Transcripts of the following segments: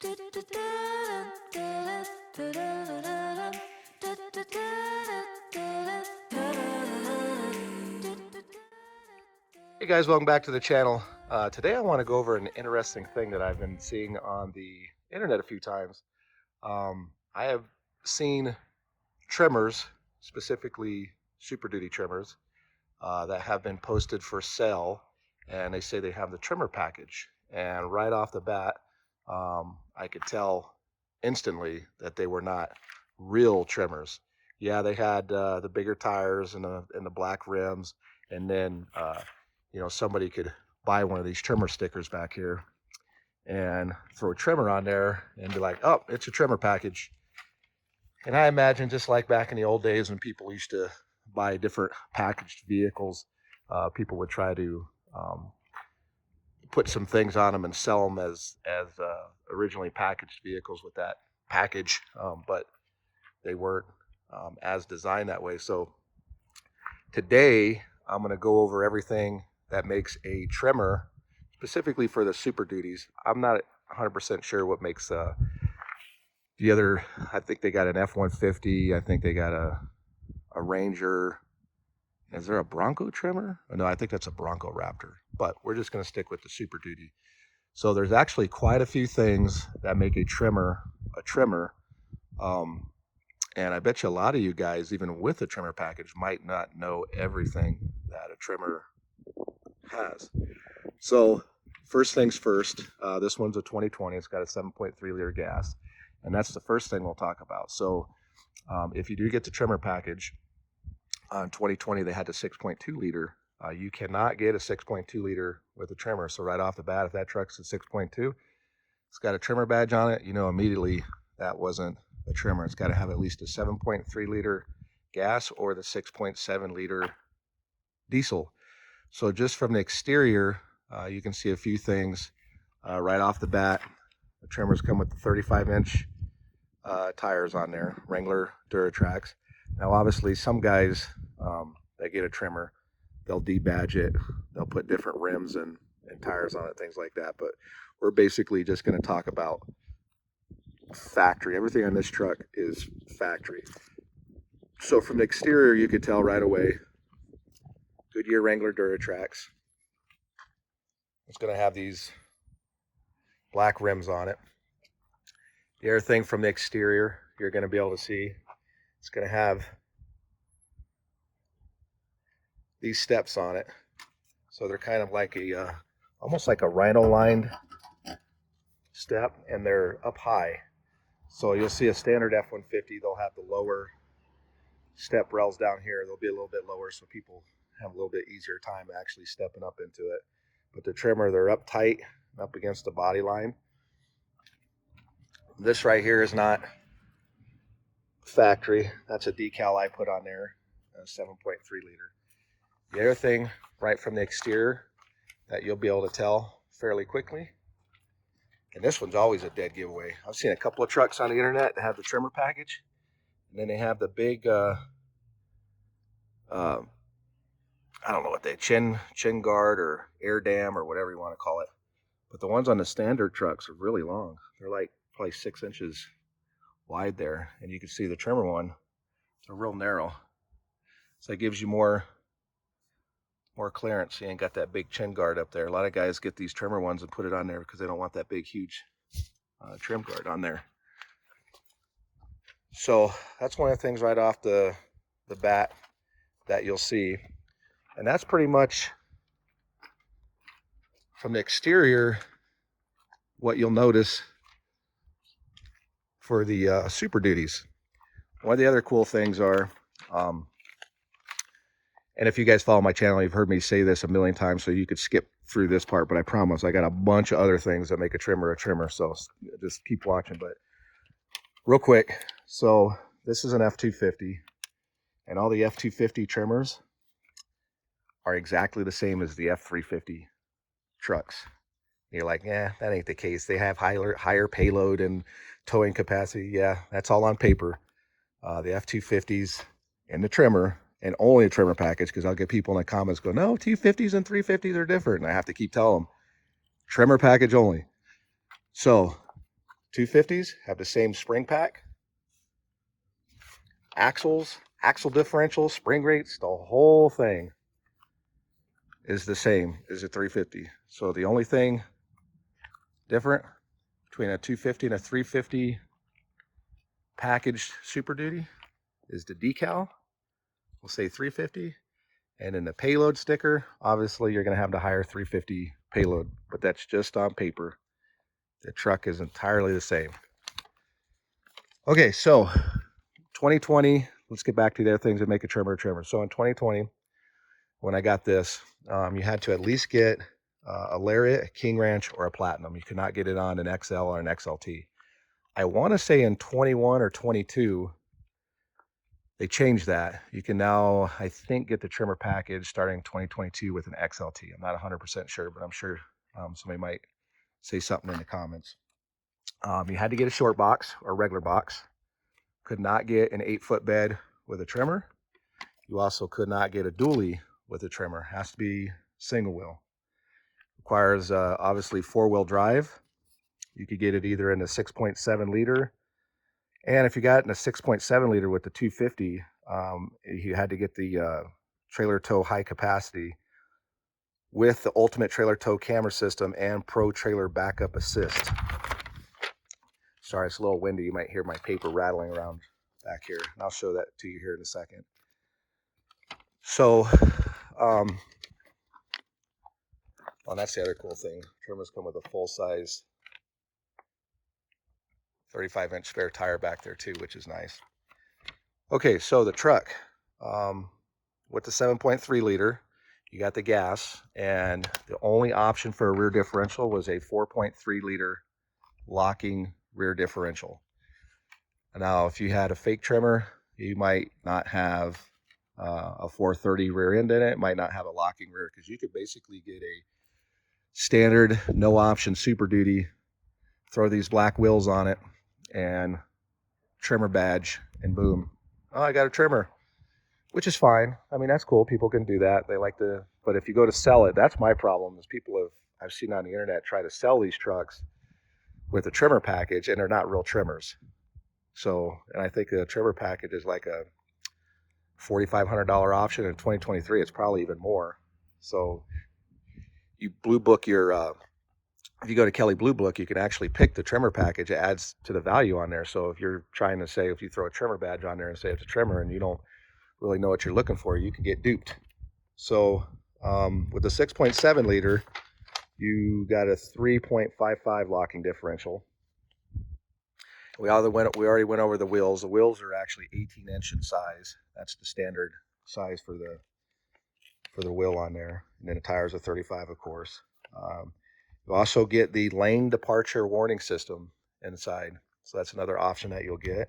Hey guys, welcome back to the channel. Today I want to go over an interesting thing that I've been seeing on the internet a few times. I have seen Tremors, specifically Super Duty Tremors, that have been posted for sale, and they say they have the Tremor package. And right off the bat, I could tell instantly that they were not real Tremors. Yeah, they had the bigger tires and the black rims, and then somebody could buy one of these Tremor stickers back here and throw a Tremor on there and be like, oh, it's a Tremor package. And I imagine just like back in the old days when people used to buy different packaged vehicles, people would try to put some things on them and sell them as originally packaged vehicles with that package, but they weren't as designed that way. So today I'm going to go over everything that makes a Tremor, specifically for the Super Duties. I'm not 100% sure what makes the other. I think they got an F-150. I think they got a Ranger. Is there a Bronco Tremor? Oh, no, I think that's a Bronco Raptor. But we're just going to stick with the Super Duty. So there's actually quite a few things that make a Tremor a Tremor. And I bet you a lot of you guys, even with the Tremor package, might not know everything that a Tremor has. So first things first, this one's a 2020. It's got a 7.3 liter gas, and that's the first thing we'll talk about. So if you do get the Tremor package, on 2020 they had the 6.2 liter. You cannot get a 6.2 liter with a Tremor. So right off the bat, if that truck's a 6.2, it's got a Tremor badge on it, you know immediately that wasn't a Tremor. It's got to have at least a 7.3 liter gas or the 6.7 liter diesel. So just from the exterior, you can see a few things right off the bat. The Tremors come with the 35-inch tires on there, Wrangler Duratrax. Now, obviously, some guys that get a Tremor, they'll debadge it. They'll put different rims and tires on it, things like that. But we're basically just going to talk about factory. Everything on this truck is factory. So from the exterior, you could tell right away, Goodyear Wrangler Duratrax. It's going to have these black rims on it. The other thing from the exterior you're going to be able to see, it's going to have these steps on it. So they're kind of like almost like a rhino lined step, and they're up high. So you'll see a standard F-150, they'll have the lower step rails down here. They'll be a little bit lower so people have a little bit easier time actually stepping up into it. But the Tremor, they're up tight, up against the body line. This right here is not factory. That's a decal I put on there, a 7.3 liter. The other thing right from the exterior that you'll be able to tell fairly quickly, and this one's always a dead giveaway. I've seen a couple of trucks on the internet that have the Tremor package, and then they have the big, I don't know what they chin guard or air dam or whatever you want to call it. But the ones on the standard trucks are really long. They're like probably 6 inches wide there, and you can see the Tremor one, they're real narrow. So it gives you more clearance. You ain't got that big chin guard up there. A lot of guys get these Tremor ones and put it on there because they don't want that big, huge trim guard on there. So that's one of the things right off the bat that you'll see. And that's pretty much from the exterior what you'll notice for the Super Duties. One of the other cool things are, and if you guys follow my channel, you've heard me say this a million times, so you could skip through this part, but I promise I got a bunch of other things that make a Tremor, so just keep watching. But real quick, so this is an F-250, and all the F-250 Tremors are exactly the same as the F-350 trucks. You're like, yeah, that ain't the case. They have higher payload and towing capacity. Yeah, that's all on paper. The F-250s and the Tremor, and only a Tremor package, because I'll get people in the comments go, no, 250s and 350s are different. And I have to keep telling them, Tremor package only. So 250s have the same spring pack, axles, axle differentials, spring rates, the whole thing is the same as a 350. So the only thing different between a 250 and a 350 packaged Super Duty is the decal. We'll say 350. And in the payload sticker, obviously you're going to have the higher 350 payload, but that's just on paper. The truck is entirely the same. Okay, so 2020, let's get back to the other things that make a Tremor a Tremor. So in 2020, when I got this, you had to at least get a Lariat, a King Ranch, or a Platinum. You could not get it on an XL or an XLT. I want to say in 21 or 22, they changed that. You can now, I think, get the Tremor package starting 2022 with an XLT. I'm not 100% sure, but I'm sure somebody might say something in the comments. You had to get a short box or regular box. Could not get an 8-foot bed with a Tremor. You also could not get a dually with a Tremor. Has to be single wheel. Requires obviously 4-wheel drive. You could get it either in a 6.7 liter, and if you got in a 6.7 liter with the 250, you had to get the trailer tow high capacity with the ultimate trailer tow camera system and pro trailer backup assist. Sorry, it's a little windy. You might hear my paper rattling around back here, and I'll show that to you here in a second. So, well, that's the other cool thing. Tremors come with a full-size 35-inch spare tire back there too, which is nice. Okay, so the truck, with the 7.3 liter, you got the gas, and the only option for a rear differential was a 4.3 liter locking rear differential. Now, if you had a fake Tremor, you might not have a 430 rear end in it. It might not have a locking rear, because you could basically get a standard no option Super Duty, throw these black wheels on it, and Tremor badge, and boom, oh, I got a Tremor, which is fine. I mean, that's cool. People can do that. They like to, but if you go to sell it, that's my problem. Is I've seen on the internet try to sell these trucks with a Tremor package, and they're not real Tremors. So, and I think a Tremor package is like a $4,500 option. In 2023, it's probably even more. So you blue book your, if you go to Kelly Blue Book, you can actually pick the Tremor package. It adds to the value on there. So if you're trying to say, if you throw a Tremor badge on there and say it's a Tremor and you don't really know what you're looking for, you can get duped. So with the 6.7 liter, you got a 3.55 locking differential. We already went over the wheels. The wheels are actually 18-inch in size. That's the standard size for the wheel on there. And then the tires are 35, of course. You also get the lane departure warning system inside. So that's another option that you'll get.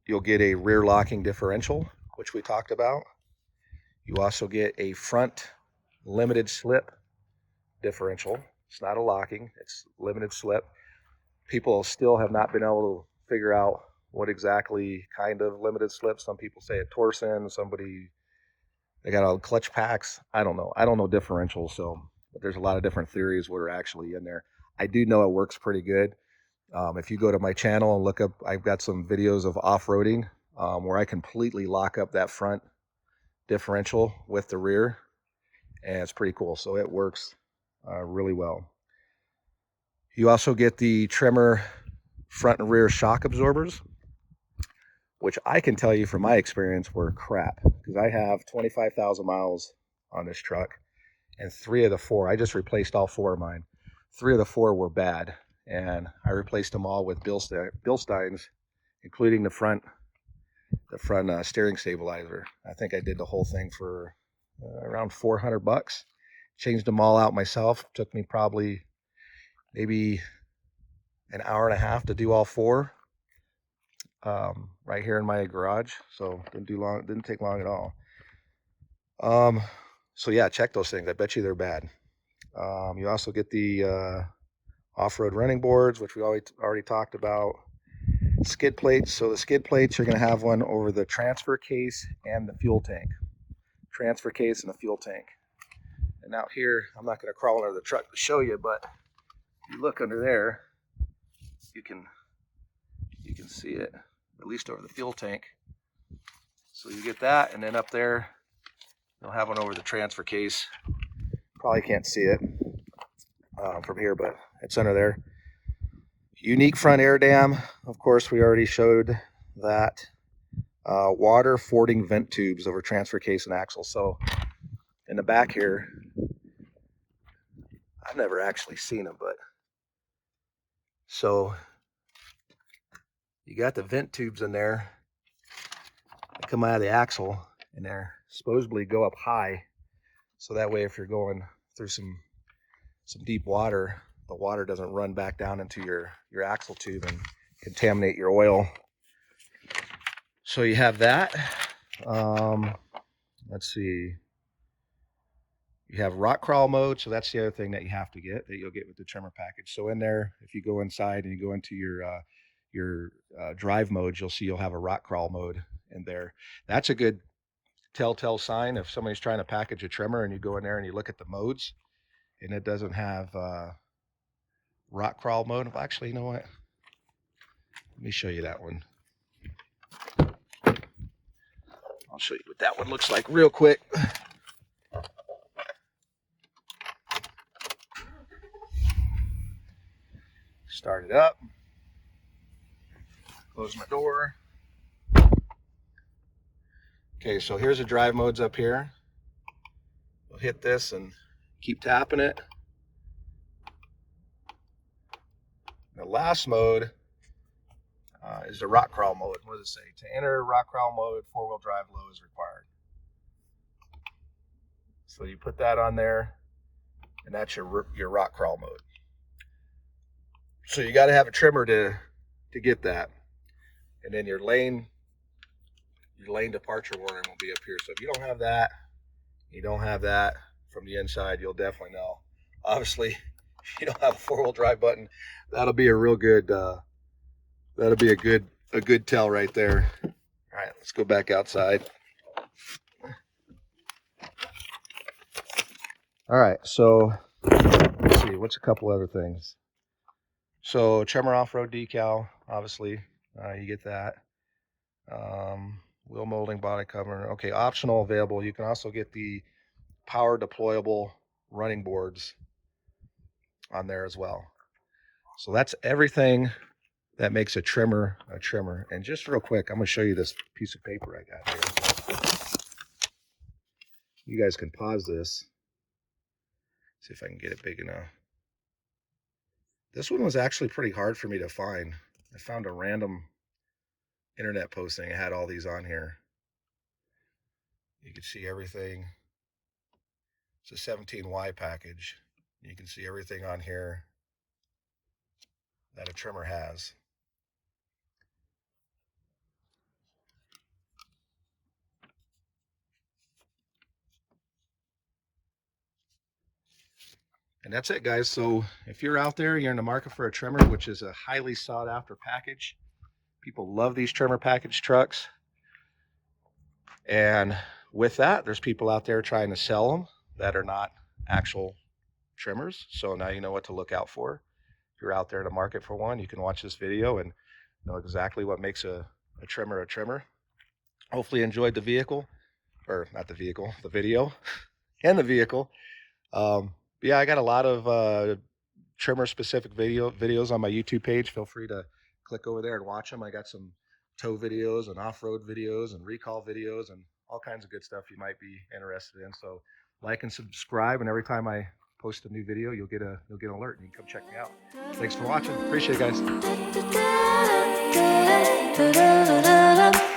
You'll get a rear locking differential, which we talked about. You also get a front limited slip differential. It's not a locking, it's limited slip. People still have not been able to figure out what exactly kind of limited slip. Some people say a torsion, they got all clutch packs. I don't know. I don't know differentials, so but there's a lot of different theories what are actually in there. I do know it works pretty good. If you go to my channel and look up, I've got some videos of off-roading where I completely lock up that front differential with the rear, and it's pretty cool. So it works really well. You also get the Tremor front and rear shock absorbers, which I can tell you from my experience were crap, because I have 25,000 miles on this truck, and 3 of the 4, I just replaced all 4 of mine. 3 of the 4 were bad, and I replaced them all with Bilsteins, including the front steering stabilizer. I think I did the whole thing for around $400. Changed them all out myself. Took me probably maybe an hour and a half to do all 4. Right here in my garage, so didn't take long at all. So yeah, check those things. I bet you they're bad. You also get the off-road running boards, which we already talked about. Skid plates. So the skid plates, you're going to have one over the transfer case and the fuel tank. Transfer case and the fuel tank. And out here, I'm not going to crawl under the truck to show you, but you look under there, you can see it, at least over the fuel tank. So you get that, and then up there, you'll have one over the transfer case. Probably can't see it from here, but it's under there. Unique front air dam, of course, we already showed that. Water fording vent tubes over transfer case and axle. So in the back here, I've never actually seen them, but so you got the vent tubes in there that come out of the axle, and they're supposedly go up high, so that way if you're going through some deep water, the water doesn't run back down into your axle tube and contaminate your oil. So you have that. Let's see. You have rock crawl mode, so that's the other thing that you have to get, that you'll get with the Tremor package. So in there, if you go inside and you go into your drive modes, you'll see you'll have a rock crawl mode in there. That's a good telltale sign if somebody's trying to package a Tremor and you go in there and you look at the modes and it doesn't have rock crawl mode. Well, actually, you know what? Let me show you that one. I'll show you what that one looks like real quick. Start it up. Close my door. Okay, so here's the drive modes up here. We'll hit this and keep tapping it. The last mode is the rock crawl mode. What does it say? To enter rock crawl mode, 4-wheel drive low is required. So you put that on there, and that's your rock crawl mode. So you got to have a Tremor to get that, and then your lane departure warning will be up here. So if you don't have that, from the inside, you'll definitely know. Obviously, if you don't have a 4-wheel drive button, that'll be a real good. That'll be a good tell right there. All right, let's go back outside. All right, so let's see. What's a couple other things? So Tremor off-road decal, obviously, you get that. Wheel molding, body cover. Okay, optional available. You can also get the power deployable running boards on there as well. So that's everything that makes a Tremor a Tremor. And just real quick, I'm going to show you this piece of paper I got here. You guys can pause this. See if I can get it big enough. This one was actually pretty hard for me to find. I found a random internet posting. It had all these on here. You can see everything. It's a 17Y package. You can see everything on here that a Tremor has. And that's it, guys. So if you're out there, you're in the market for a Tremor, which is a highly sought after package. People love these Tremor package trucks. And with that, there's people out there trying to sell them that are not actual Tremors. So now you know what to look out for. If you're out there in the market for one, you can watch this video and know exactly what makes a Tremor a Tremor. Hopefully you enjoyed the vehicle, or not the vehicle, the video and the vehicle. Yeah, I got a lot of Tremor specific videos on my YouTube page. Feel free to click over there and watch them. I got some tow videos and off-road videos and recall videos and all kinds of good stuff you might be interested in. So like and subscribe, and every time I post a new video, you'll get an alert and you can come check me out. Thanks for watching. Appreciate it, guys.